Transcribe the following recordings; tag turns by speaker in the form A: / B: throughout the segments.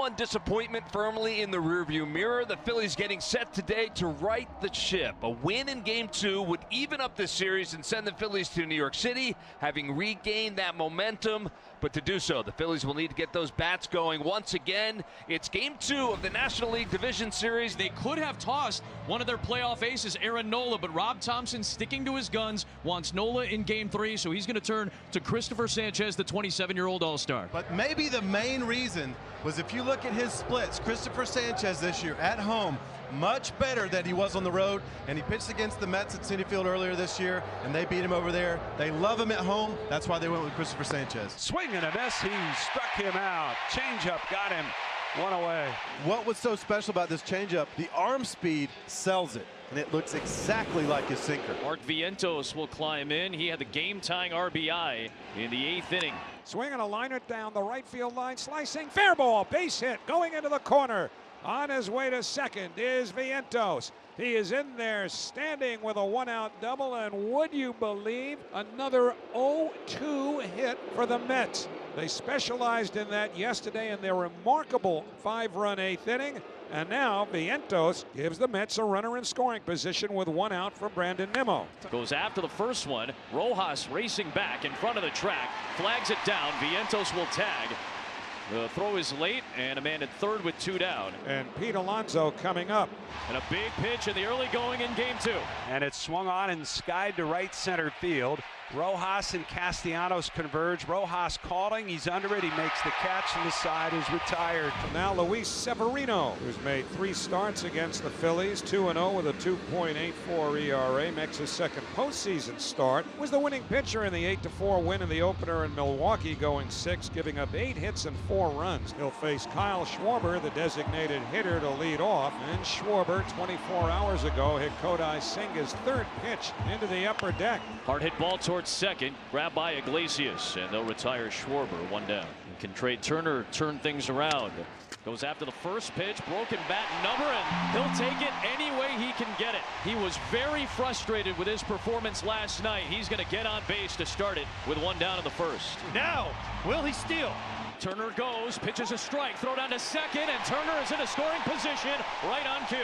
A: one disappointment firmly in the rearview mirror. The Phillies getting set today to right the ship. A win in Game 2 would even up this series and send the Phillies to New York City, having regained that momentum. But to do so, the Phillies will need to get those bats going once again. It's Game 2 of the National League Division Series.
B: They could have tossed one of their playoff aces, Aaron Nola, but Rob Thompson, sticking to his guns, wants Nola in Game 3, so he's going to turn to Christopher Sanchez, the 27-year-old All-Star.
C: But maybe the main reason was if you look at his splits, Christopher Sanchez this year at home, much better than he was on the road, and he pitched against the Mets at Citi Field earlier this year, and they beat him over there. They love him at home. That's why they went with Christopher Sanchez.
D: Swing and a miss. He struck him out. Changeup got him. One away.
C: What was so special about this changeup? The arm speed sells it, and it looks exactly like his sinker.
B: Mark Vientos will climb in. He had the game-tying RBI in the 8th inning.
E: Swing and a liner down the right field line, slicing, fair ball, base hit, going into the corner. On his way to second is Vientos. He is in there standing with a one-out double, and would you believe, another 0-2 hit for the Mets. They specialized in that yesterday in their remarkable 5-run 8th inning, and now Vientos gives the Mets a runner in scoring position with one out for Brandon Nimmo.
B: Goes after the first one. Rojas racing back in front of the track, flags it down. Vientos will tag. The throw is late, and a man at third with 2 down.
E: And Pete Alonso coming up.
B: And a big pitch in the early going in Game 2.
D: And it's swung on and skied to right center field. Rojas and Castellanos converge. Rojas calling. He's under it. He makes the catch, and the side is retired.
E: Now Luis Severino, who's made 3 starts against the Phillies, 2-0 with a 2.84 ERA, makes his second postseason start. Was the winning pitcher in the 8-4 win in the opener in Milwaukee, going 6, giving up 8 hits and 4 runs. He'll face Kyle Schwarber, the designated hitter, to lead off. And Schwarber, 24 hours ago, hit Kodai Senga's 3rd pitch into the upper deck.
B: Hard hit ball towards second, grabbed by Iglesias, and they'll retire Schwarber, 1 down. Can Trey Turner turn things around? Goes after the first pitch, broken bat number, and he'll take it any way he can get it. He was very frustrated with his performance last night. He's going to get on base to start it with 1 down in the first.
F: Now, will he steal?
B: Turner goes, pitches a strike, throw down to second, and Turner is in a scoring position right on cue.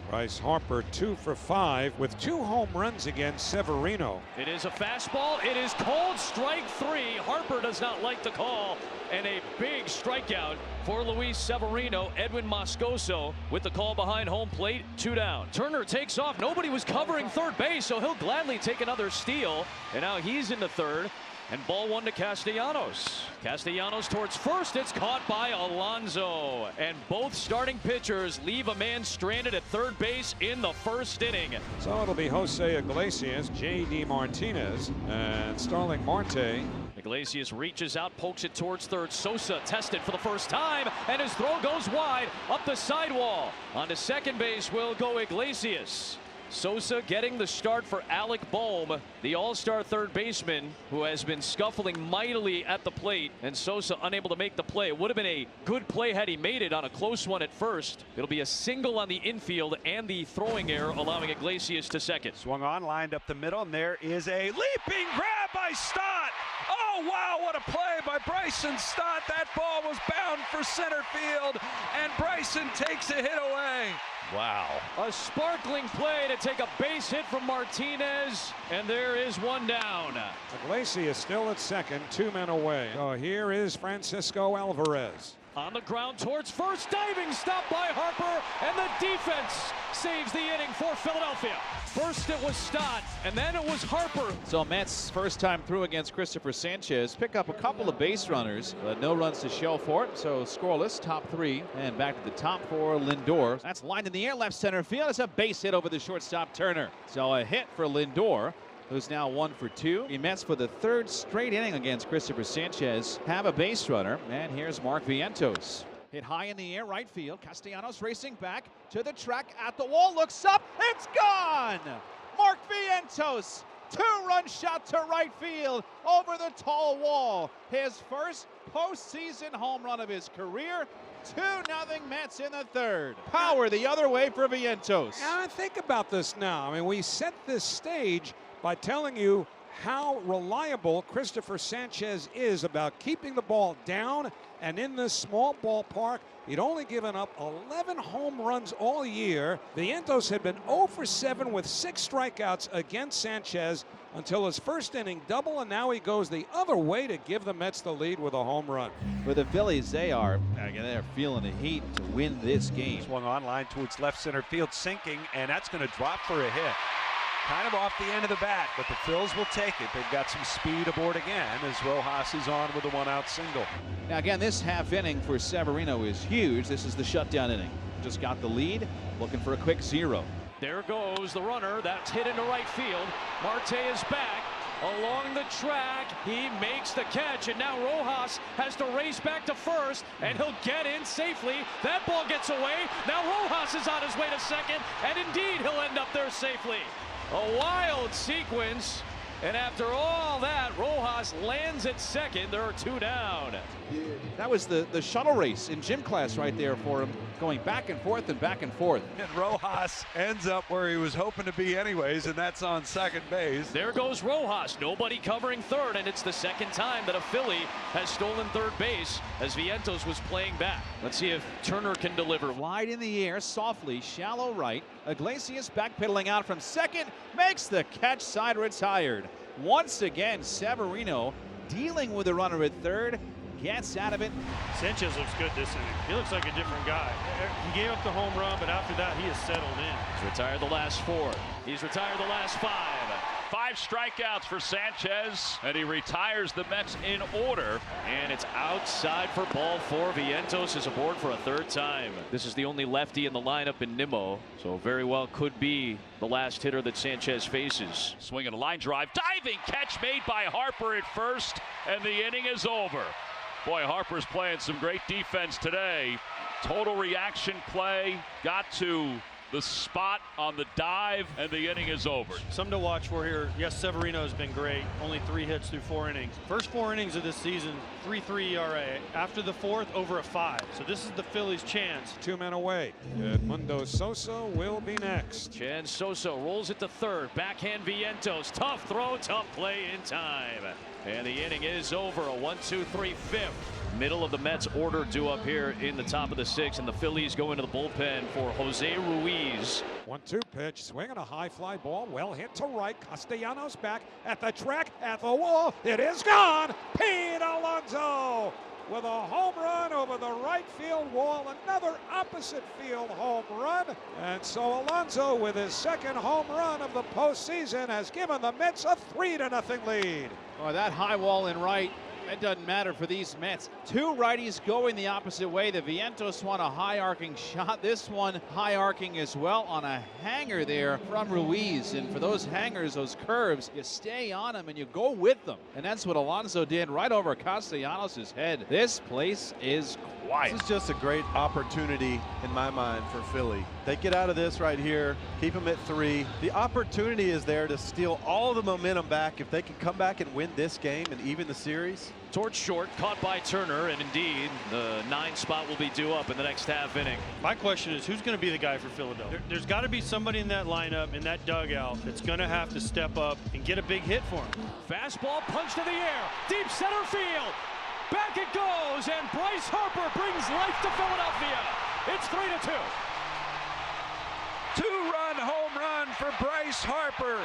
E: Bryce Harper 2 for 5 with 2 home runs against Severino.
B: It is a fastball. It is called strike 3. Harper does not like the call, and a big strikeout for Luis Severino. Edwin Moscoso with the call behind home plate, 2 down. Turner takes off. Nobody was covering third base, so he'll gladly take another steal, and now he's in the third. And ball 1 to Castellanos. Castellanos towards first. It's caught by Alonso. And both starting pitchers leave a man stranded at third base in the first inning.
E: So it'll be Jose Iglesias, J.D. Martinez, and Starling Marte.
B: Iglesias reaches out, pokes it towards third. Sosa tested for the first time, and his throw goes wide up the sidewall. On to second base will go Iglesias. Sosa getting the start for Alec Bohm, the all-star third baseman who has been scuffling mightily at the plate, and Sosa unable to make the play. It would have been a good play had he made it on a close one at first. It'll be a single on the infield and the throwing error, allowing Iglesias to second.
D: Swung on, lined up the middle, and there is a leaping grab by Stott. Oh, wow, what a play by Bryson Stott. That ball was bound for center field, and Bryson takes a hit away.
B: Wow. A sparkling play to take a base hit from Martinez, and there is 1 down.
E: Iglesias still at second, 2 men away. So here is Francisco Alvarez.
B: On the ground towards first, diving stop by Harper, and the defense saves the inning for Philadelphia. First it was Stott, and then it was Harper.
G: So Mets first time through against Christopher Sanchez, pick up a couple of base runners, no runs to show for it, so scoreless, top 3, and back to the top for Lindor. That's lined in the air, left center field. It's a base hit over the shortstop Turner. So a hit for Lindor, who's now 1 for 2. The Mets, for the 3rd straight inning against Christopher Sanchez, have a base runner, and here's Mark Vientos. Hit high in the air, right field. Castellanos racing back to the track at the wall, looks up, it's gone! Mark Vientos, 2-run shot to right field over the tall wall. His first postseason home run of his career. 2-0 Mets in the 3rd. Power the other way for Vientos.
E: Now think about this now. I mean, we set this stage by telling you how reliable Christopher Sanchez is about keeping the ball down, and in this small ballpark, he'd only given up 11 home runs all year. Vientos had been 0 for 7 with 6 strikeouts against Sanchez until his first inning double, and now he goes the other way to give the Mets the lead with a home run.
G: For the Phillies, they're feeling the heat to win this game.
D: Swung on line towards left center field, sinking, and that's going to drop for a hit. Kind of off the end of the bat, but the Phils will take it. They've got some speed aboard again as Rojas is on with a 1-out single.
G: Now again, this half inning for Severino is huge. This is the shutdown inning. Just got the lead, looking for a quick 0.
B: There goes the runner. That's hit into right field. Marte is back along the track. He makes the catch, and now Rojas has to race back to first, and he'll get in safely. That ball gets away. Now Rojas is on his way to second, and indeed he'll end up there safely. A wild sequence, and after all that, Rojas lands at second. There are 2 down.
G: That was the shuttle race in gym class right there for him, going back and forth and back and forth.
D: And Rojas ends up where he was hoping to be anyways, and that's on second base.
B: There goes Rojas. Nobody covering third, and it's the second time that a Philly has stolen third base as Vientos was playing back. Let's see if Turner can deliver.
G: Wide in the air, softly, shallow right. Iglesias backpedaling out from second, makes the catch, side retired. Once again, Severino dealing with the runner at third, gets out of it.
F: Sanchez looks good this inning. He looks like a different guy. He gave up the home run, but after that, he has settled in.
B: He's retired the last 4. He's retired the last 5.
A: 5 strikeouts for Sanchez, and he retires the Mets in order.
B: And it's outside for ball 4. Vientos is aboard for a 3rd time. This is the only lefty in the lineup in Nimmo, so very well could be the last hitter that Sanchez faces.
A: Swinging a line drive, diving catch made by Harper at first, and the inning is over. Boy, Harper's playing some great defense today. Total reaction play, got to the spot on the dive, and the inning is over.
F: Something to watch for here. Yes, Severino has been great. Only 3 hits through 4 innings. First 4 innings of this season, 3.3 ERA. After the 4th, over a 5. So this is the Phillies' chance.
E: 2 men away. Edmundo Sosa will be next.
B: Chan Sosa rolls it to third. Backhand Vientos. Tough throw, tough play in time. And the inning is over. A 1-2-3 5th. Middle of the Mets order due up here in the top of the 6th, and the Phillies go into the bullpen for Jose Ruiz.
E: 1-2 pitch, swinging a high fly ball, well hit to right. Castellanos back at the track, at the wall. It is gone. Pete Alonso with a home run over the right field wall. Another opposite field home run. And so Alonso, with his 2nd home run of the postseason, has given the Mets a 3-0 lead.
G: Oh, that high wall in right. It doesn't matter for these Mets. 2 righties going the opposite way. The Vientos one a high arcing shot. This one high arcing as well on a hanger there from Ruiz. And for those hangers, those curves, you stay on them and you go with them. And that's what Alonso did right over Castellanos' head. This place is quiet.
C: This is just a great opportunity in my mind for Philly. They get out of this right here, keep them at 3. The opportunity is there to steal all the momentum back if they can come back and win this game and even the series.
B: Towards short, caught by Turner, and indeed the 9 spot will be due up in the next half inning.
F: My question is, who's going to be the guy for Philadelphia? There's got to be somebody in that lineup, in that dugout, that's going to have to step up and get a big hit for him.
B: Fastball punched to the air, deep center field. Back it goes, and Bryce Harper brings life to Philadelphia. It's 3-2.
D: 2-run home run for Bryce Harper.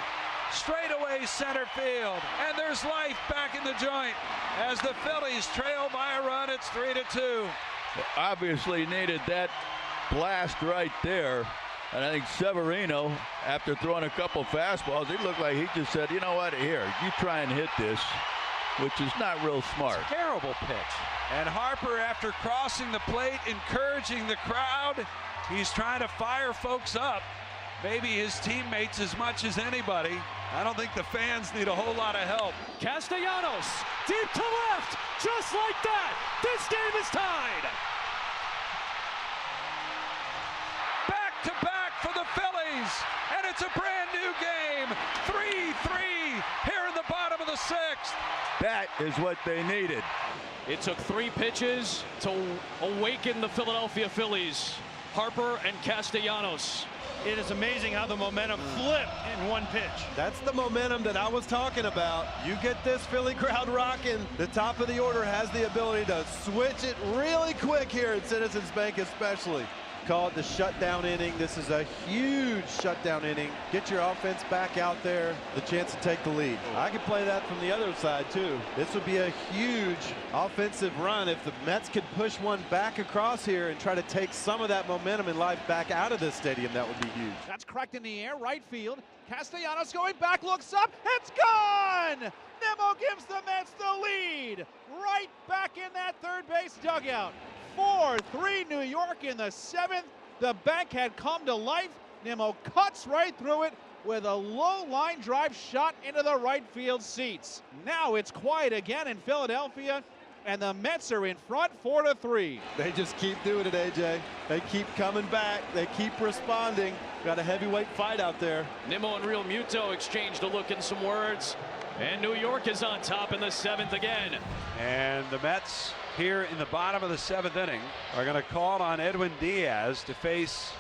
D: Straightaway center field, and there's life back in the joint as the Phillies trail by a run. It's 3-2.
H: Obviously needed that blast right there, and I think Severino, after throwing a couple fastballs, he looked like he just said, you know what, here, you try and hit this, which is not real smart.
D: Terrible pitch. And Harper, after crossing the plate, encouraging the crowd, he's trying to fire folks up. Maybe his teammates as much as anybody. I don't think the fans need a whole lot of help.
B: Castellanos, deep to left, just like that. This game is tied.
D: Back to back for the Phillies, and it's a brand new game. 3-3 here in the bottom of the 6th.
H: That is what they needed.
B: It took 3 pitches to awaken the Philadelphia Phillies Harper and Castellanos.
F: It is amazing how the momentum flipped in one pitch.
C: That's the momentum that I was talking about. You get this Philly crowd rocking. The top of the order has the ability to switch it really quick here at Citizens Bank especially. Call it the shutdown inning. This is a huge shutdown inning. Get your offense back out there, the chance to take the lead. I could play that from the other side too. This would be a huge offensive run if the Mets could push one back across here and try to take some of that momentum and life back out of this stadium. That would be huge.
G: That's cracked in the air, right field. Castellanos going back, looks up, it's gone! Nimmo gives the Mets the lead. Right back in that third base dugout. 4-3 New York in the 7th. The bank had come to life. Nimmo cuts right through it with a low line drive shot into the right field seats. Now it's quiet again in Philadelphia, and the Mets are in front 4-3.
C: They just keep doing it, AJ. They keep coming back. They keep responding. Got a heavyweight fight out there.
B: Nimmo and Real Muto exchanged a look and some words. And New York is on top in the 7th again.
D: And the Mets here in the bottom of the 7th inning are going to call on Edwin Diaz to face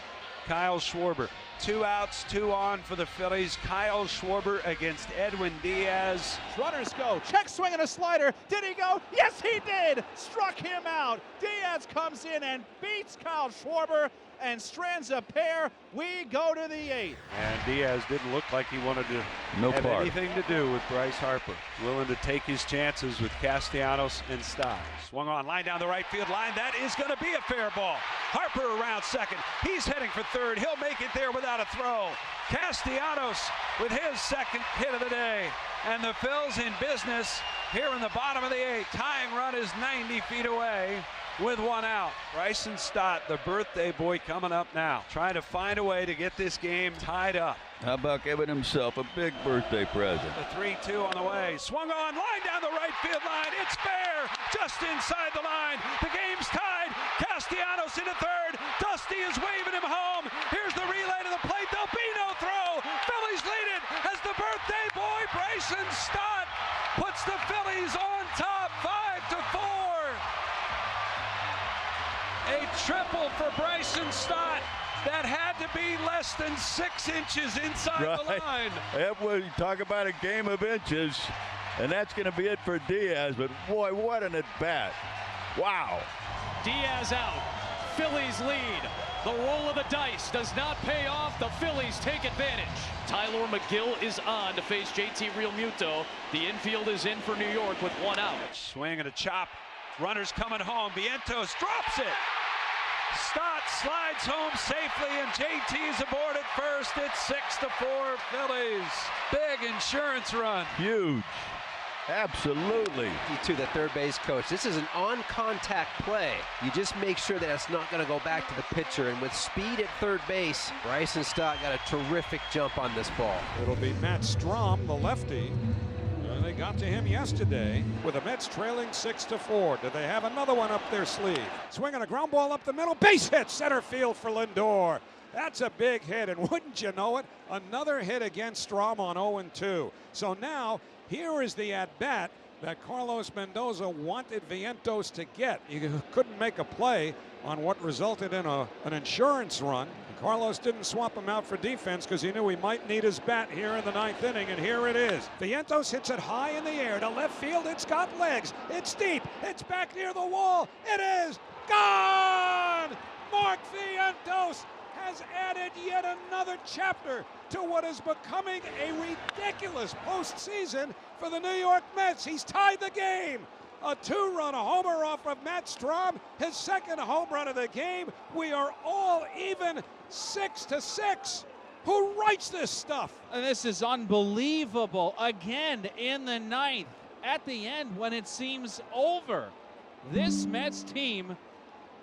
D: Kyle Schwarber. 2 outs, 2 on for the Phillies. Kyle Schwarber against Edwin Diaz.
G: Runners go. Check swing and a slider. Did he go? Yes, he did. Struck him out. Diaz comes in and beats Kyle Schwarber and strands a pair. We go to the 8th.
D: And Diaz didn't look like he wanted to have anything to do with Bryce Harper. Willing to take his chances with Castellanos and Stott. Swung on, line down the right field line. That is going to be a fair ball. Harper around second. He's heading for third. He'll make it there without a throw. Castellanos with his second hit of the day. And the Phils in business here in the bottom of the 8th. Tying run is 90 feet away with 1 out. Bryson Stott, the birthday boy, coming up now, trying to find a way to get this game tied up.
H: How about giving himself a big birthday present?
D: The 3-2 on the way. Swung on, line down the right field line. It's fair, just inside the line. The game's tied. Castellanos into third. Dusty is waving him home. Here's the relay to the plate. There'll be no throw. Phillies lead it as the birthday boy, Bryson Stott, puts the Phillies on top 5-4. A triple for Bryson Stott that had to be less than 6 inches inside the line.
H: That was, talk about a game of inches, and that's going to be it for Diaz. But boy, what an at bat! Wow.
B: Diaz out. Phillies lead. The roll of the dice does not pay off. The Phillies take advantage. Tyler McGill is on to face JT Realmuto. The infield is in for New York with 1 out.
D: Swing and a chop. Runners coming home. Vientos drops it. Stott slides home safely, and JT's aboard at first. It's 6-4 Phillies. Big insurance run.
H: Huge. Absolutely.
I: To the third base coach, this is an on-contact play. You just make sure that it's not going to go back to the pitcher. And with speed at third base, Bryson Stott got a terrific jump on this ball.
E: It'll be Matt Strom, the lefty. They got to him yesterday with the Mets trailing 6-4. Do they have another one up their sleeve? Swinging a ground ball up the middle. Base hit center field for Lindor. That's a big hit, and wouldn't you know it, another hit against Strom on 0-2. So now here is the at-bat that Carlos Mendoza wanted Vientos to get. He couldn't make a play on what resulted in an insurance run. Carlos didn't swap him out for defense because he knew he might need his bat here in the 9th inning, and here it is. Vientos hits it high in the air to left field. It's got legs. It's deep. It's back near the wall. It is gone! Mark Vientos has added yet another chapter to what is becoming a ridiculous postseason for the New York Mets. He's tied the game. A 2-run homer off of Matt Strom, his second home run of the game. We are all even 6-6. Who writes this stuff?
G: And this is unbelievable. Again in the 9th, at the end when it seems over, this Mets team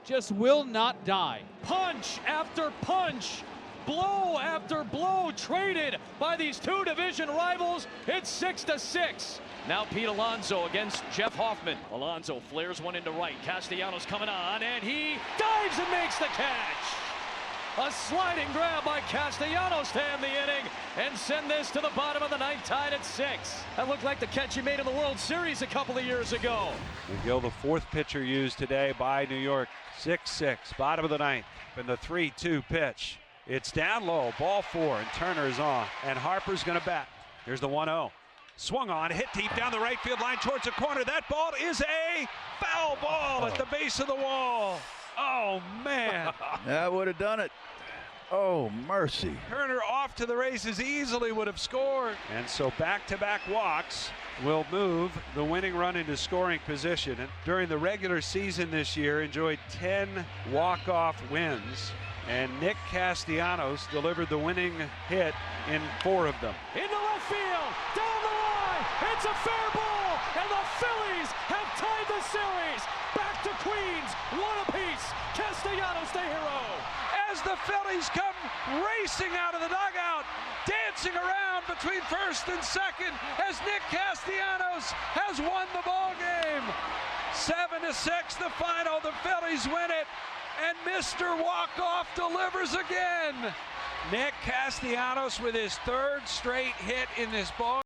G: just will not die.
B: Punch after punch, blow after blow, traded by these 2 division rivals. It's 6-6. Now Pete Alonso against Jeff Hoffman. Alonso flares one into right. Castellanos coming on, and he dives and makes the catch. A sliding grab by Castellanos to end the inning and send this to the bottom of the ninth, tied at 6. That looked like the catch he made in the World Series a couple of years ago.
E: McGill, the fourth pitcher used today by New York. 6-6, bottom of the ninth. And the 3-2 pitch. It's down low, ball 4, and Turner is on. And Harper's going to bat. Here's the 1-0. Swung on, hit deep down the right field line towards the corner. That ball is a foul ball at the base of the wall. Oh, man.
H: That would have done it. Oh, mercy.
E: Turner off to the races, easily would have scored. And so back-to-back walks will move the winning run into scoring position. And during the regular season this year, enjoyed 10 walk-off wins. And Nick Castellanos delivered the winning hit in 4 of them.
B: Into left field, down the line, it's a fair ball, and the Phillies have tied the series. Back to Queens, 1 apiece. Castellanos the hero.
E: As the Phillies come racing out of the dugout, dancing around between first and second, as Nick Castellanos has won the ball game. 7-6 the final. The Phillies win it, and Mr. Walk-Off delivers again. Nick Castellanos with his 3rd straight hit in this ball